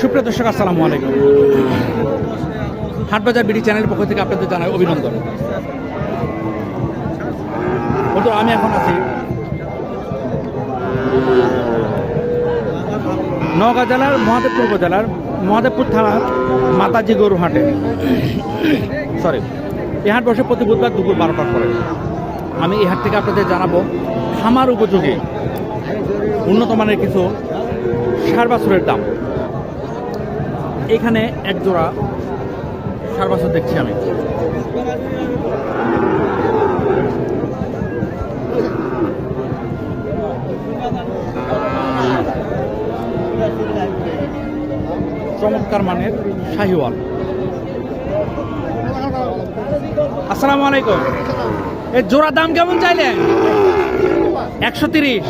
সুপ্রিয় দর্শক, আসসালামু আলাইকুম। হাটবাজার বিডি চ্যানেলের পক্ষ থেকে আপনাদের জানাই অভিনন্দন। বন্ধু, আমি এখন আছি নওগাঁ জেলার মহাদেবপুর উপজেলার মহাদেবপুর থানার মাতাজি গরু হাটে। এই হাট বসে প্রতি বুধবার দুপুর 12টার পরে। আমি এই হাট থেকে আপনাদের জানাবো খামার উপযোগী উন্নত মানের কিছু ষাঁড় বাছুরের দাম। এখানে এক জোড়া ষাঁড় বাছুর দেখছি আমি। চমৎকার মানের শাহিওয়াল। আসসালামু আলাইকুম। এই জোড়া দাম কেমন চাইলেন? 130।